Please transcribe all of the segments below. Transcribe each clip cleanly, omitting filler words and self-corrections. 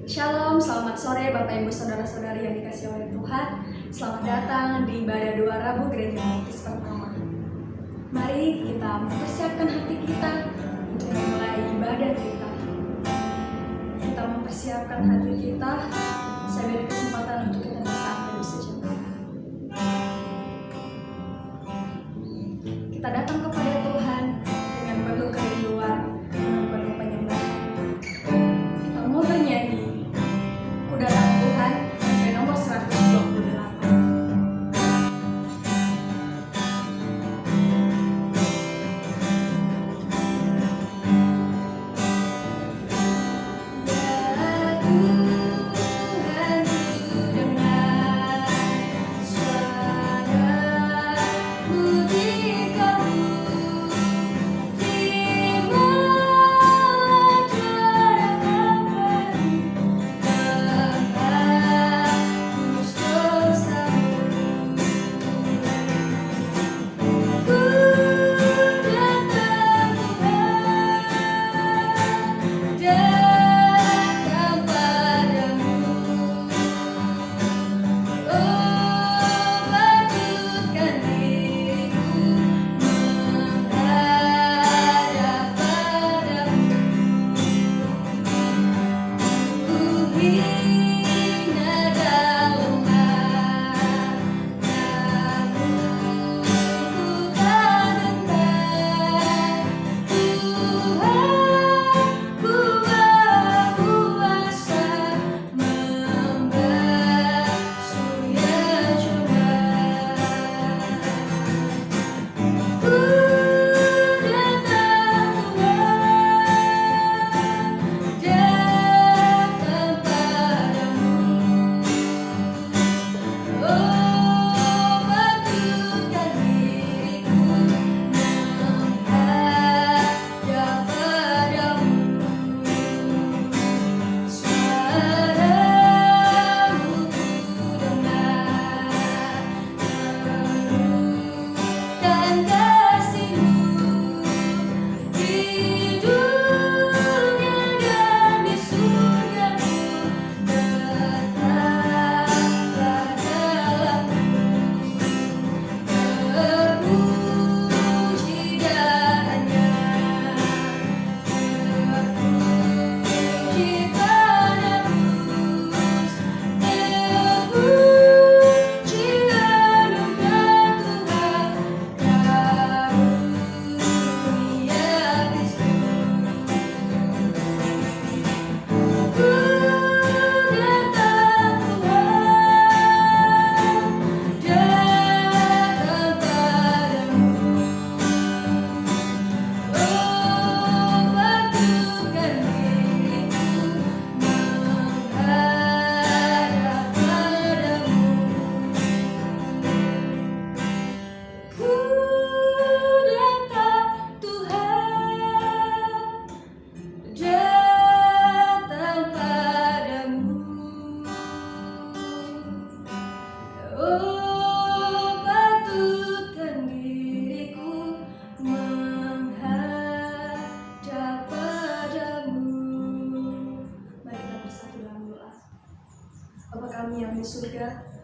Shalom, selamat sore Bapak Ibu Saudara-saudari yang dikasihi oleh Tuhan. Selamat datang di ibadah doa Rabu Gereja Baptis pertama. Mari kita mempersiapkan hati kita untuk memulai ibadah kita. Kita mempersiapkan hati kita, saya beri kesempatan untuk kita bersama sejenak. Kita datang kepada Tuhan dengan penuh kerinduan, dengan penuh penyembahan. Kita mau bernyanyi Ku Datang Tuhan sampai nomor 128.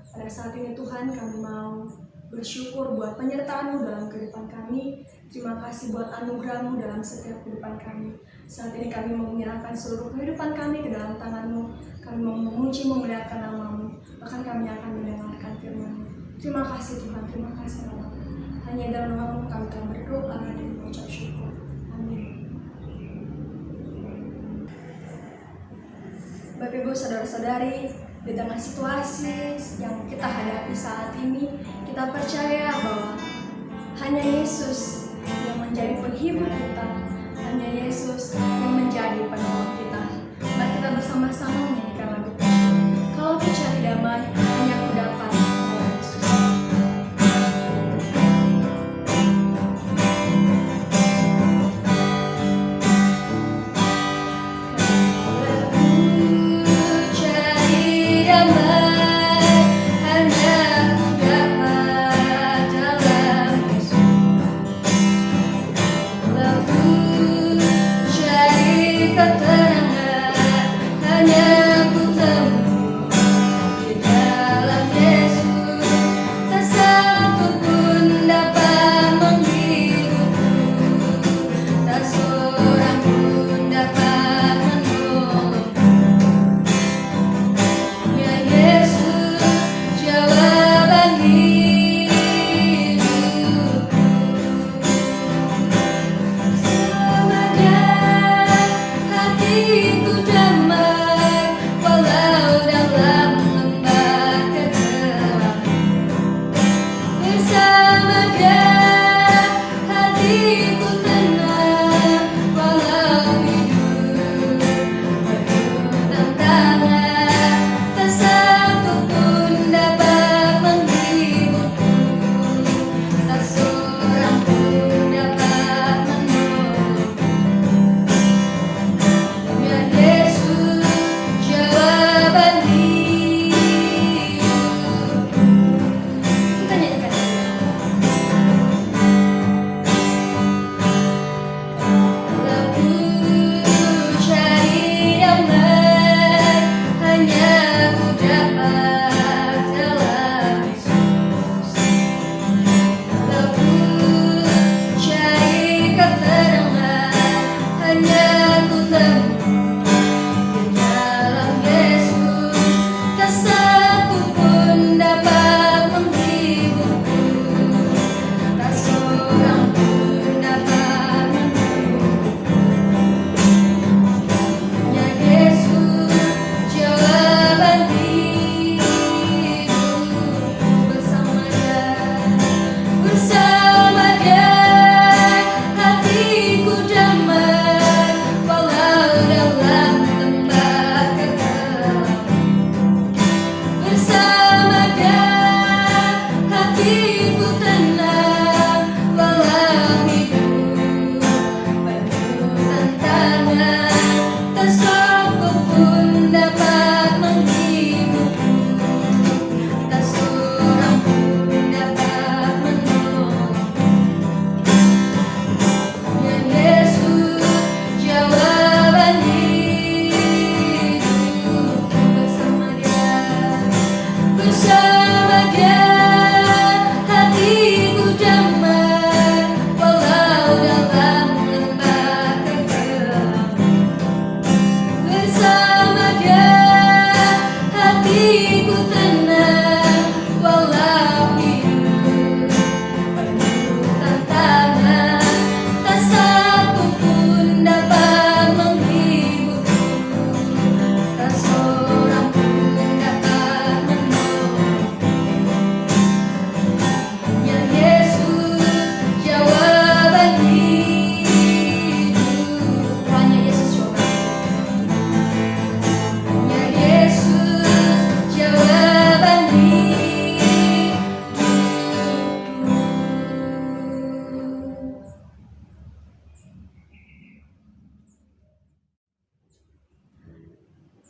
Pada saat ini Tuhan, kami mau bersyukur buat penyertaan-Mu dalam kehidupan kami. Terima kasih buat anugerah-Mu dalam setiap kehidupan kami. Saat ini kami mau menyerahkan seluruh kehidupan kami ke dalam tangan-Mu. Kami mau memuji, memuliakan nama-Mu. Bahkan kami akan mendengarkan firman-Mu. Terima kasih Tuhan, terima kasih Allah. Hanya dalam nama-Mu kami telah berdoa dan mengucap syukur. Amin. Bapak Ibu Saudara-saudari, di tengah situasi yang kita hadapi saat ini, kita percaya bahwa hanya Yesus yang menjadi penghibur kita, hanya Yesus yang menjadi penolong kita. Mari kita bersama-sama menyanyikan lagu ini. Kalau ku cari damai, hanya ku dapat oleh Yesus. Share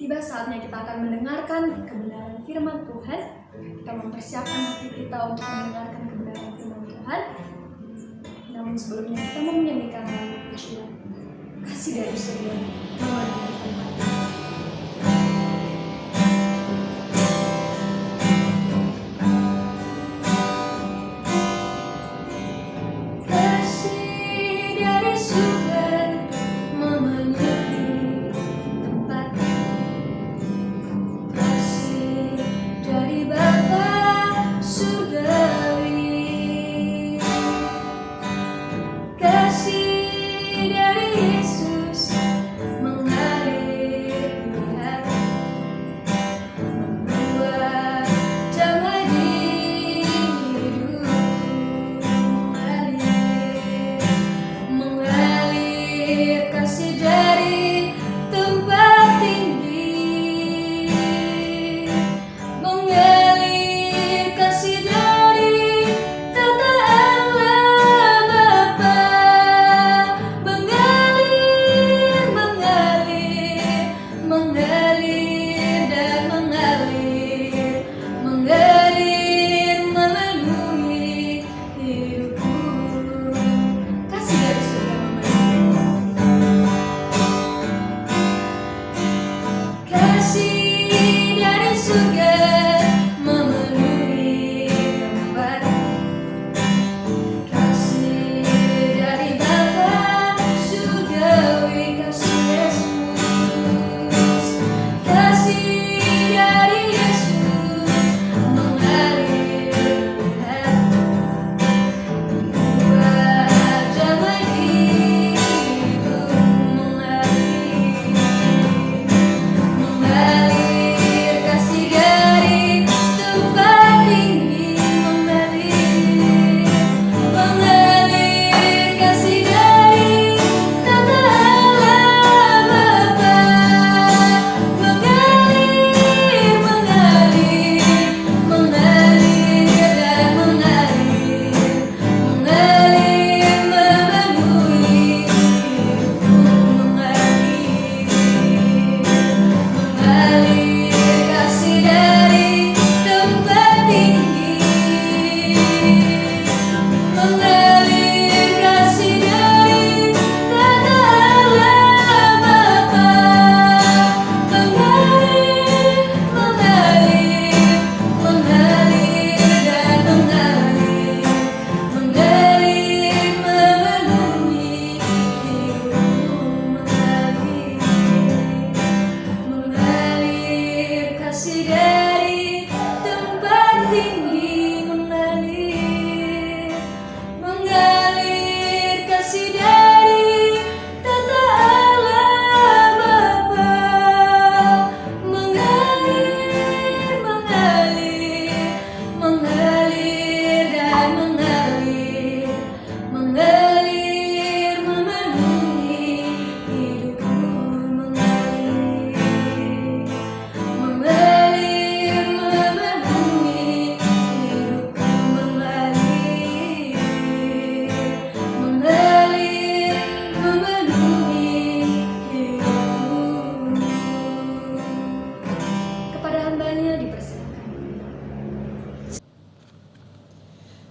tiba saatnya kita akan mendengarkan kebenaran firman Tuhan. Kita mempersiapkan hati kita untuk mendengarkan kebenaran firman Tuhan. Namun sebelumnya kita mau menyanyikan lagu pujian Kasih dari Surga memenuhi tempat.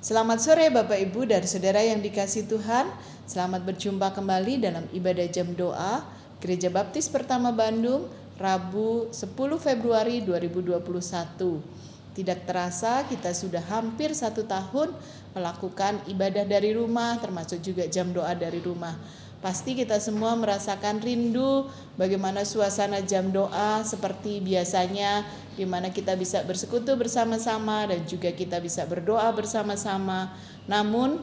Selamat sore Bapak Ibu dan Saudara yang dikasihi Tuhan. Selamat berjumpa kembali dalam ibadah jam doa Gereja Baptis Pertama Bandung, Rabu 10 Februari 2021. Tidak terasa kita sudah hampir 1 tahun melakukan ibadah dari rumah, termasuk juga jam doa dari rumah. Pasti kita semua merasakan rindu bagaimana suasana jam doa seperti biasanya, di mana kita bisa bersekutu bersama-sama dan juga kita bisa berdoa bersama-sama. Namun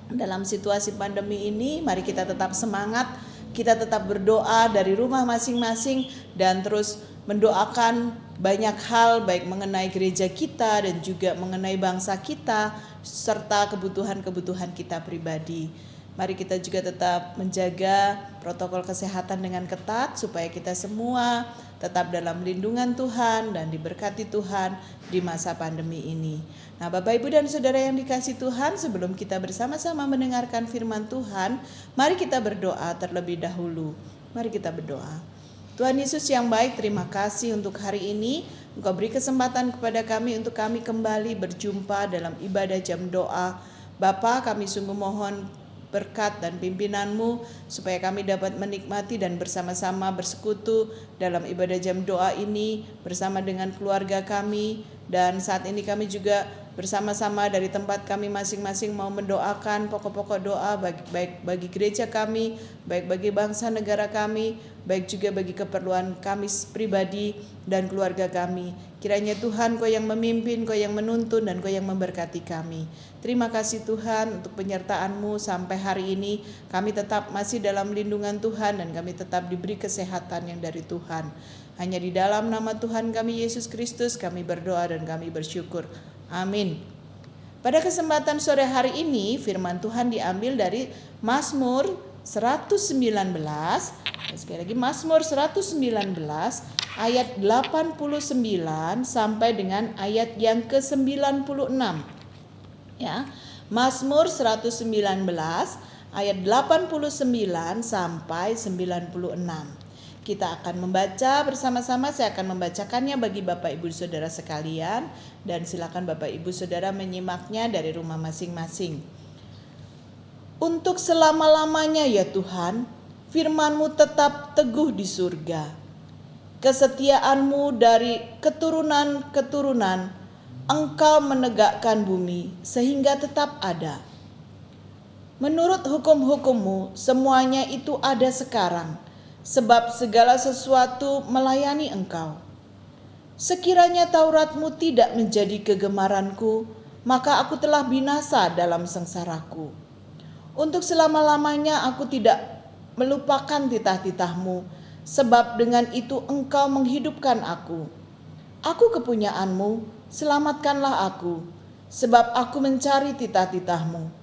dalam situasi pandemi ini, mari kita tetap semangat, kita tetap berdoa dari rumah masing-masing dan terus mendoakan banyak hal baik mengenai gereja kita dan juga mengenai bangsa kita serta kebutuhan-kebutuhan kita pribadi. Mari kita juga tetap menjaga protokol kesehatan dengan ketat supaya kita semua tetap dalam lindungan Tuhan dan diberkati Tuhan di masa pandemi ini. Nah, Bapak Ibu dan Saudara yang dikasihi Tuhan, sebelum kita bersama-sama mendengarkan firman Tuhan, mari kita berdoa terlebih dahulu. Mari kita berdoa. Tuhan Yesus yang baik, terima kasih untuk hari ini. Engkau beri kesempatan kepada kami untuk kami kembali berjumpa dalam ibadah jam doa. Bapa, kami sungguh mohon berkat dan pimpinan-Mu supaya kami dapat menikmati dan bersama-sama bersekutu dalam ibadah jam doa ini bersama dengan keluarga kami. Dan saat ini kami juga bersama-sama dari tempat kami masing-masing mau mendoakan pokok-pokok doa baik bagi gereja kami, baik bagi bangsa negara kami, baik juga bagi keperluan kami pribadi dan keluarga kami. Kiranya Tuhan, Kau yang memimpin, Kau yang menuntun, dan Kau yang memberkati kami. Terima kasih Tuhan untuk penyertaan-Mu sampai hari ini. Kami tetap masih dalam lindungan Tuhan dan kami tetap diberi kesehatan yang dari Tuhan. Hanya di dalam nama Tuhan kami Yesus Kristus kami berdoa dan kami bersyukur. Amin. Pada kesempatan sore hari ini firman Tuhan diambil dari Mazmur 119. Sekali lagi Mazmur 119 ayat 89 sampai dengan ayat yang ke-96. Ya. Mazmur 119 ayat 89 sampai 96. Kita akan membaca bersama-sama. Saya akan membacakannya bagi Bapak Ibu Saudara sekalian, dan silakan Bapak Ibu Saudara menyimaknya dari rumah masing-masing. Untuk selama-lamanya ya Tuhan, firman-Mu tetap teguh di surga. Kesetiaan-Mu dari keturunan-keturunan, Engkau menegakkan bumi sehingga tetap ada. Menurut hukum-hukum-Mu, semuanya itu ada sekarang, sebab segala sesuatu melayani Engkau. Sekiranya Taurat-Mu tidak menjadi kegemaranku, maka aku telah binasa dalam sengsaraku. Untuk selama-lamanya aku tidak melupakan titah-titah-Mu, sebab dengan itu Engkau menghidupkan aku. Aku kepunyaan-Mu, selamatkanlah aku, sebab aku mencari titah-titah-Mu.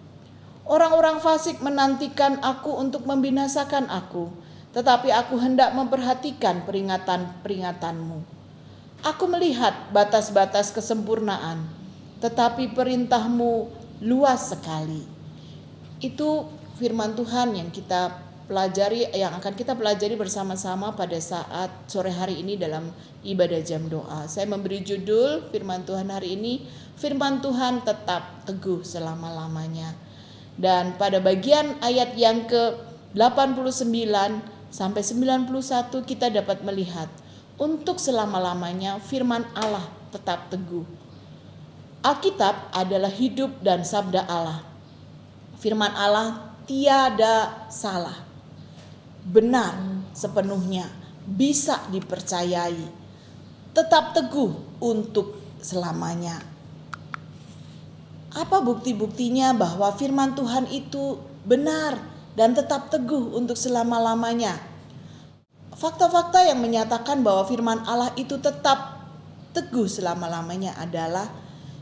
Orang-orang fasik menantikan aku untuk membinasakan aku, tetapi aku hendak memperhatikan peringatan-peringatan-Mu. Aku melihat batas-batas kesempurnaan, tetapi perintah-Mu luas sekali. Itu firman Tuhan yang akan kita pelajari bersama-sama pada saat sore hari ini dalam ibadah jam doa. Saya memberi judul firman Tuhan hari ini, firman Tuhan tetap teguh selama-lamanya. Dan pada bagian ayat yang ke-89 sampai 91 kita dapat melihat untuk selama-lamanya firman Allah tetap teguh. Alkitab adalah hidup dan sabda Allah. Firman Allah tiada salah, benar sepenuhnya, bisa dipercayai, tetap teguh untuk selamanya. Apa bukti-buktinya bahwa firman Tuhan itu benar dan tetap teguh untuk selama-lamanya? Fakta-fakta yang menyatakan bahwa firman Allah itu tetap teguh selama-lamanya adalah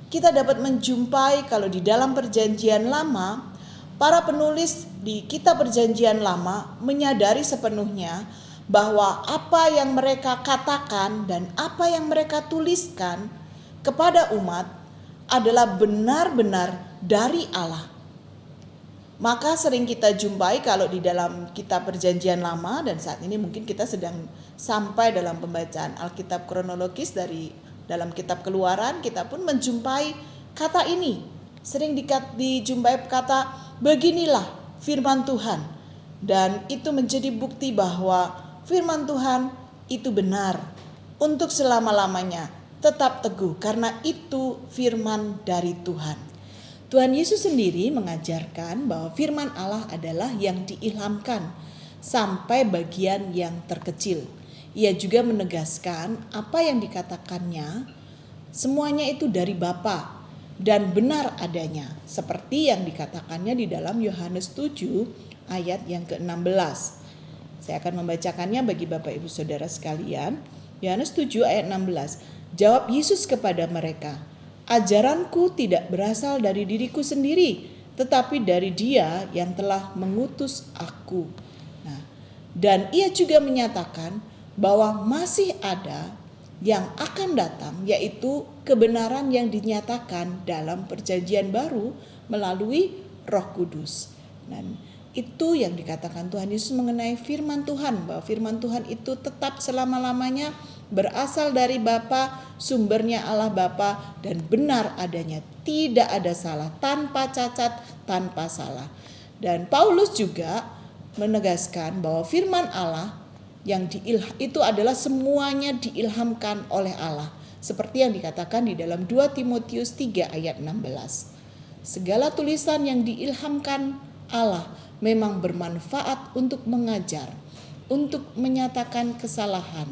kita dapat menjumpai kalau di dalam perjanjian lama, para penulis di kitab perjanjian lama menyadari sepenuhnya bahwa apa yang mereka katakan dan apa yang mereka tuliskan kepada umat adalah benar-benar dari Allah. Maka sering kita jumpai kalau di dalam kitab perjanjian lama, dan saat ini mungkin kita sedang sampai dalam pembacaan Alkitab kronologis dari dalam kitab Keluaran, kita pun menjumpai kata ini. Sering dijumpai kata beginilah firman Tuhan. Dan itu menjadi bukti bahwa firman Tuhan itu benar untuk selama-lamanya, tetap teguh karena itu firman dari Tuhan. Tuhan Yesus sendiri mengajarkan bahwa firman Allah adalah yang diilhamkan sampai bagian yang terkecil. Ia juga menegaskan apa yang dikatakannya semuanya itu dari Bapa dan benar adanya, seperti yang dikatakannya di dalam Yohanes 7 ayat yang ke-16. Saya akan membacakannya bagi Bapak Ibu Saudara sekalian. Yohanes 7 ayat 16. Jawab Yesus kepada mereka, ajaranku tidak berasal dari diriku sendiri, tetapi dari Dia yang telah mengutus aku. Nah, dan ia juga menyatakan bahwa masih ada yang akan datang, yaitu kebenaran yang dinyatakan dalam perjanjian baru melalui Roh Kudus. Dan Itu yang dikatakan Tuhan Yesus mengenai firman Tuhan, bahwa firman Tuhan itu tetap selama-lamanya berasal dari Bapa, sumbernya Allah Bapa, dan benar adanya, tidak ada salah, tanpa cacat, tanpa salah. Dan Paulus juga menegaskan bahwa firman Allah yang itu adalah semuanya diilhamkan oleh Allah, seperti yang dikatakan di dalam 2 Timotius 3 ayat 16. Segala tulisan yang diilhamkan Allah memang bermanfaat untuk mengajar, untuk menyatakan kesalahan,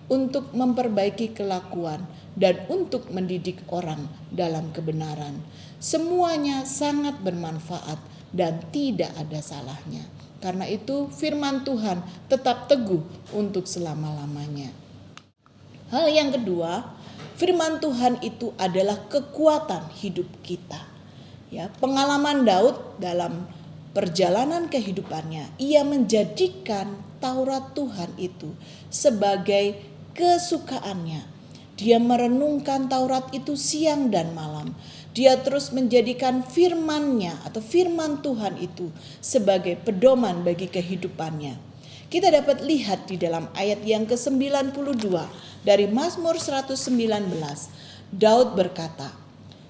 untuk memperbaiki kelakuan, dan untuk mendidik orang dalam kebenaran. Semuanya sangat bermanfaat dan tidak ada salahnya. Karena itu firman Tuhan tetap teguh untuk selama-lamanya. Hal yang kedua, firman Tuhan itu adalah kekuatan hidup kita. Ya, pengalaman Daud dalam perjalanan kehidupannya, ia menjadikan Taurat Tuhan itu sebagai kesukaannya. Dia merenungkan Taurat itu siang dan malam. Dia terus menjadikan firman-Nya atau firman Tuhan itu sebagai pedoman bagi kehidupannya. Kita dapat lihat di dalam ayat yang ke-92 dari Mazmur 119. Daud berkata,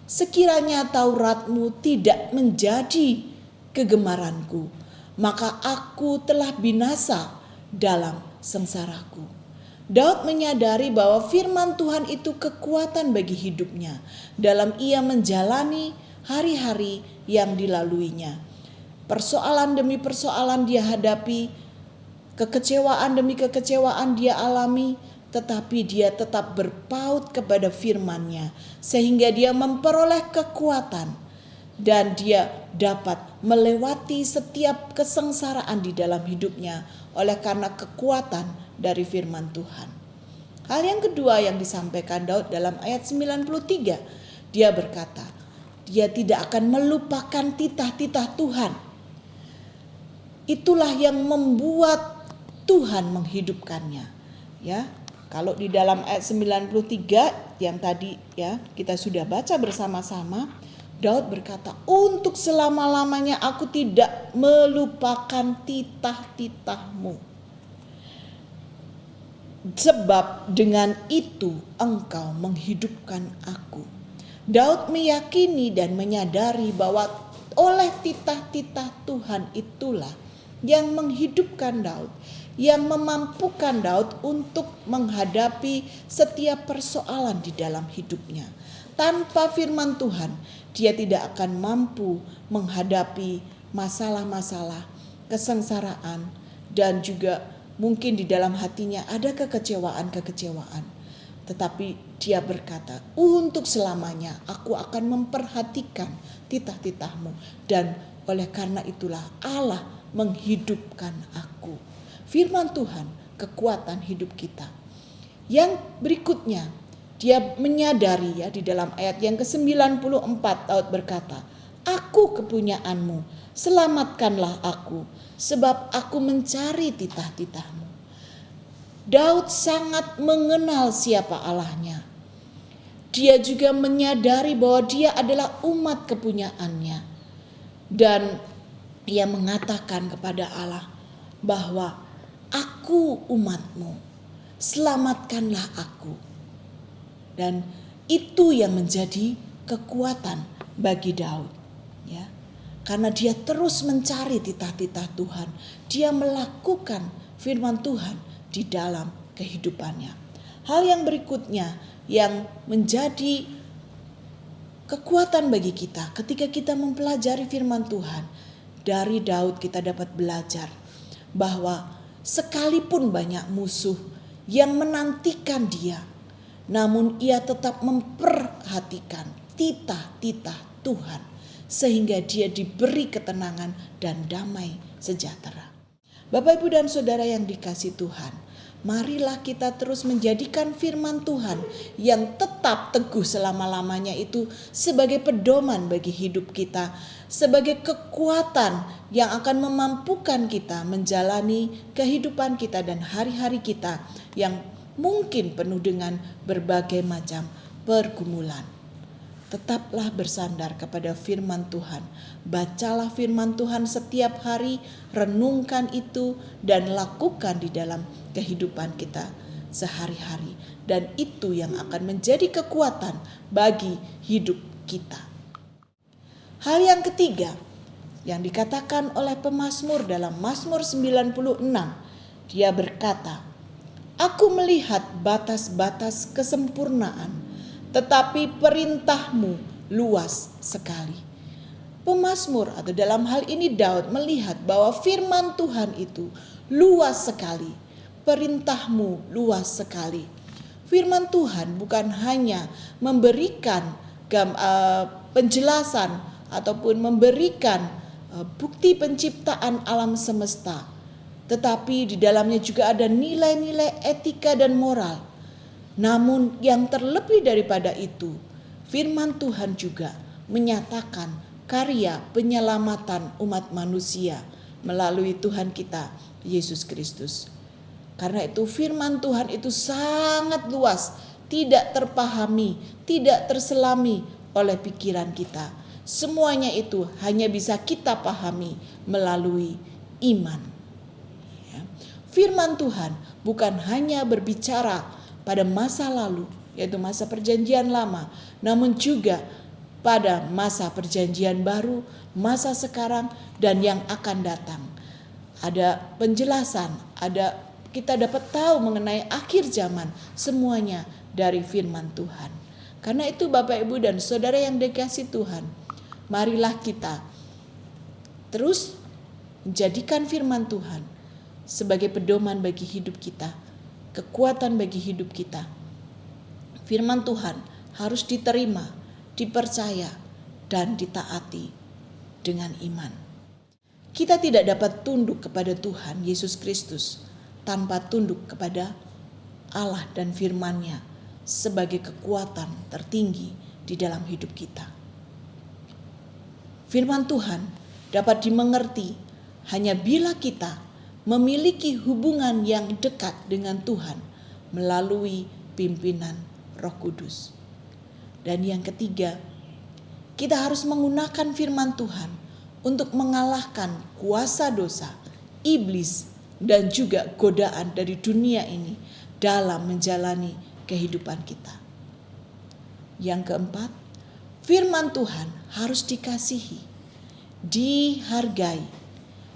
"Sekiranya Taurat-Mu tidak menjadi kegemaranku, maka aku telah binasa dalam sengsaraku." Daud menyadari bahwa firman Tuhan itu kekuatan bagi hidupnya dalam ia menjalani hari-hari yang dilaluinya. Persoalan demi persoalan dia hadapi, kekecewaan demi kekecewaan dia alami, tetapi dia tetap berpaut kepada firman-Nya sehingga dia memperoleh kekuatan dan dia dapat melewati setiap kesengsaraan di dalam hidupnya oleh karena kekuatan dari firman Tuhan. Hal yang kedua yang disampaikan Daud dalam ayat 93, dia berkata, dia tidak akan melupakan titah-titah Tuhan. Itulah yang membuat Tuhan menghidupkannya. Ya, kalau di dalam ayat 93 yang tadi ya kita sudah baca bersama-sama, Daud berkata, untuk selama-lamanya aku tidak melupakan titah-titah-Mu. Sebab dengan itu Engkau menghidupkan aku. Daud meyakini dan menyadari bahwa oleh titah-titah Tuhan itulah yang menghidupkan Daud, yang memampukan Daud untuk menghadapi setiap persoalan di dalam hidupnya. Tanpa firman Tuhan, dia tidak akan mampu menghadapi masalah-masalah, kesengsaraan, dan juga mungkin di dalam hatinya ada kekecewaan-kekecewaan. Tetapi dia berkata, untuk selamanya aku akan memperhatikan titah-titah-Mu. Dan oleh karena itulah Allah menghidupkan aku. Firman Tuhan, kekuatan hidup kita. Yang berikutnya, dia menyadari ya di dalam ayat yang ke-94 Daud berkata, aku kepunyaan-Mu, selamatkanlah aku, sebab aku mencari titah-titah-Mu. Daud sangat mengenal siapa Allahnya. Dia juga menyadari bahwa dia adalah umat kepunyaannya. Dan ia mengatakan kepada Allah bahwa aku umat-Mu, selamatkanlah aku. Dan itu yang menjadi kekuatan bagi Daud. Ya, karena dia terus mencari titah-titah Tuhan. Dia melakukan firman Tuhan di dalam kehidupannya. Hal yang berikutnya yang menjadi kekuatan bagi kita ketika kita mempelajari firman Tuhan. Dari Daud kita dapat belajar bahwa sekalipun banyak musuh yang menantikan dia, namun ia tetap memperhatikan titah-titah Tuhan sehingga dia diberi ketenangan dan damai sejahtera. Bapak, Ibu, dan Saudara yang dikasihi Tuhan, marilah kita terus menjadikan firman Tuhan yang tetap teguh selama-lamanya itu sebagai pedoman bagi hidup kita, sebagai kekuatan yang akan memampukan kita menjalani kehidupan kita dan hari-hari kita yang mungkin penuh dengan berbagai macam pergumulan. tetaplah bersandar kepada firman Tuhan. Bacalah firman Tuhan setiap hari, renungkan itu dan lakukan di dalam kehidupan kita sehari-hari. Dan itu yang akan menjadi kekuatan bagi hidup kita. Hal yang ketiga yang dikatakan oleh pemazmur dalam Mazmur 96, dia berkata, "Aku melihat batas-batas kesempurnaan, tetapi perintahmu luas sekali." Pemazmur atau dalam hal ini Daud melihat bahwa firman Tuhan itu luas sekali. Perintahmu luas sekali. Firman Tuhan bukan hanya memberikan penjelasan ataupun memberikan bukti penciptaan alam semesta, tetapi di dalamnya juga ada nilai-nilai etika dan moral. Namun yang terlebih daripada itu, firman Tuhan juga menyatakan karya penyelamatan umat manusia melalui Tuhan kita, Yesus Kristus. Karena itu firman Tuhan itu sangat luas, tidak terpahami, tidak terselami oleh pikiran kita. Semuanya itu hanya bisa kita pahami melalui iman. Firman Tuhan bukan hanya berbicara pada masa lalu, yaitu masa perjanjian lama, namun juga pada masa perjanjian baru, masa sekarang, dan yang akan datang. Ada penjelasan, kita dapat tahu mengenai akhir zaman, semuanya dari firman Tuhan. Karena itu Bapak, Ibu, dan Saudara yang dikasihi Tuhan, marilah kita terus menjadikan firman Tuhan sebagai pedoman bagi hidup kita, kekuatan bagi hidup kita. Firman Tuhan harus diterima, dipercaya, dan ditaati dengan iman. Kita tidak dapat tunduk kepada Tuhan Yesus Kristus tanpa tunduk kepada Allah dan firman-Nya sebagai kekuatan tertinggi di dalam hidup kita. Firman Tuhan dapat dimengerti hanya bila kita memiliki hubungan yang dekat dengan Tuhan melalui pimpinan Roh Kudus. Dan yang ketiga, kita harus menggunakan firman Tuhan untuk mengalahkan kuasa dosa, iblis, dan juga godaan dari dunia ini dalam menjalani kehidupan kita. Yang keempat, firman Tuhan harus dikasihi, dihargai,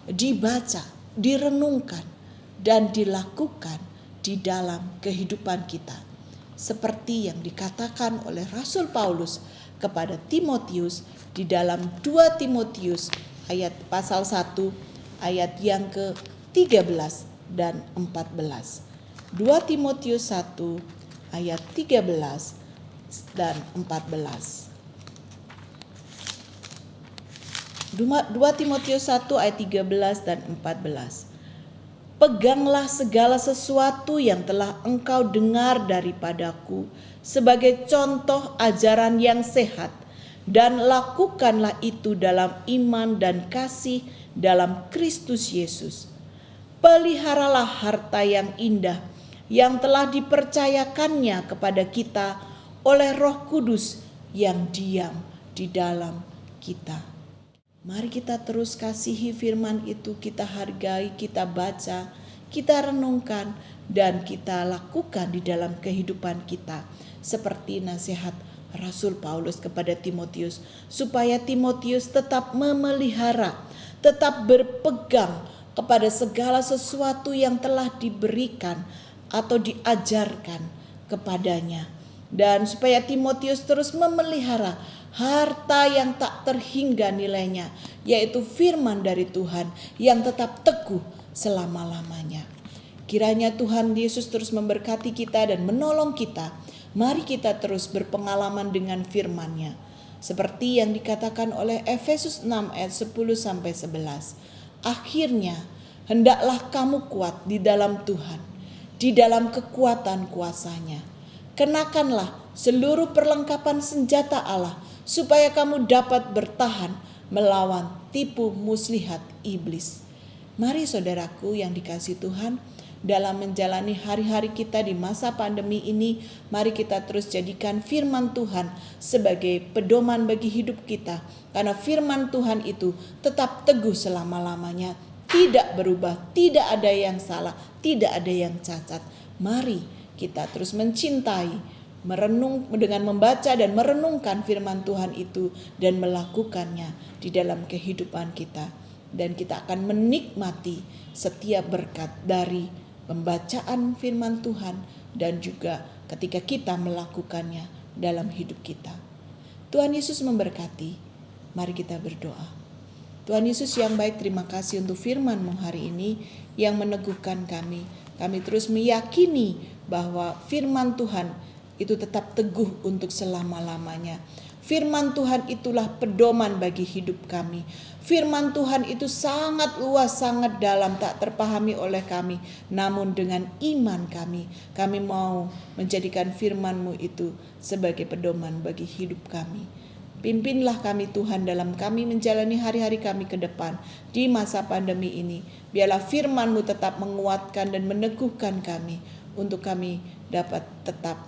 dibaca, direnungkan, dan dilakukan di dalam kehidupan kita. Seperti yang dikatakan oleh Rasul Paulus kepada Timotius di dalam 2 Timotius pasal 1 ayat yang ke-13 dan 14. 2 Timotius 1 ayat 13 dan 14. 2 Timotius 1 ayat 13 dan 14. Peganglah segala sesuatu yang telah engkau dengar daripadaku sebagai contoh ajaran yang sehat, dan lakukanlah itu dalam iman dan kasih dalam Kristus Yesus. Peliharalah harta yang indah yang telah dipercayakannya kepada kita oleh Roh Kudus yang diam di dalam kita. Mari kita terus kasihi firman itu, kita hargai, kita baca, kita renungkan, dan kita lakukan di dalam kehidupan kita. Seperti nasihat Rasul Paulus kepada Timotius, supaya Timotius tetap memelihara, tetap berpegang kepada segala sesuatu yang telah diberikan atau diajarkan kepadanya. Dan supaya Timotius terus memelihara harta yang tak terhingga nilainya, yaitu firman dari Tuhan yang tetap teguh selama-lamanya. Kiranya Tuhan Yesus terus memberkati kita dan menolong kita. Mari kita terus berpengalaman dengan firman-Nya. Seperti yang dikatakan oleh Efesus 6 ayat 10-11. Akhirnya hendaklah kamu kuat di dalam Tuhan, di dalam kekuatan kuasa-Nya. Kenakanlah seluruh perlengkapan senjata Allah, supaya kamu dapat bertahan melawan tipu muslihat iblis. Mari saudaraku yang dikasihi Tuhan, dalam menjalani hari-hari kita di masa pandemi ini. Mari kita terus jadikan firman Tuhan sebagai pedoman bagi hidup kita, karena firman Tuhan itu tetap teguh selama-lamanya, tidak berubah, tidak ada yang salah, tidak ada yang cacat. Mari kita terus mencintai, merenung dengan membaca dan merenungkan firman Tuhan itu dan melakukannya di dalam kehidupan kita. Dan kita akan menikmati setiap berkat dari pembacaan firman Tuhan dan juga ketika kita melakukannya dalam hidup kita. Tuhan Yesus memberkati. Mari kita berdoa. Tuhan Yesus yang baik, terima kasih untuk firman-Mu hari ini yang meneguhkan kami. Kami terus meyakini bahwa firman Tuhan itu tetap teguh untuk selama-lamanya. Firman Tuhan itulah pedoman bagi hidup kami. Firman Tuhan itu sangat luas, sangat dalam, tak terpahami oleh kami. Namun dengan iman kami mau menjadikan firman-Mu itu sebagai pedoman bagi hidup kami. Pimpinlah kami Tuhan dalam kami menjalani hari-hari kami ke depan di masa pandemi ini. Biarlah firman-Mu tetap menguatkan dan meneguhkan kami untuk kami dapat tetap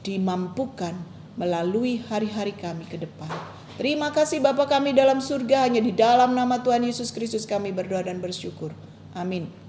dimampukan melalui hari-hari kami ke depan. Terima kasih Bapa kami dalam surga, hanya di dalam nama Tuhan Yesus Kristus kami berdoa dan bersyukur. Amin.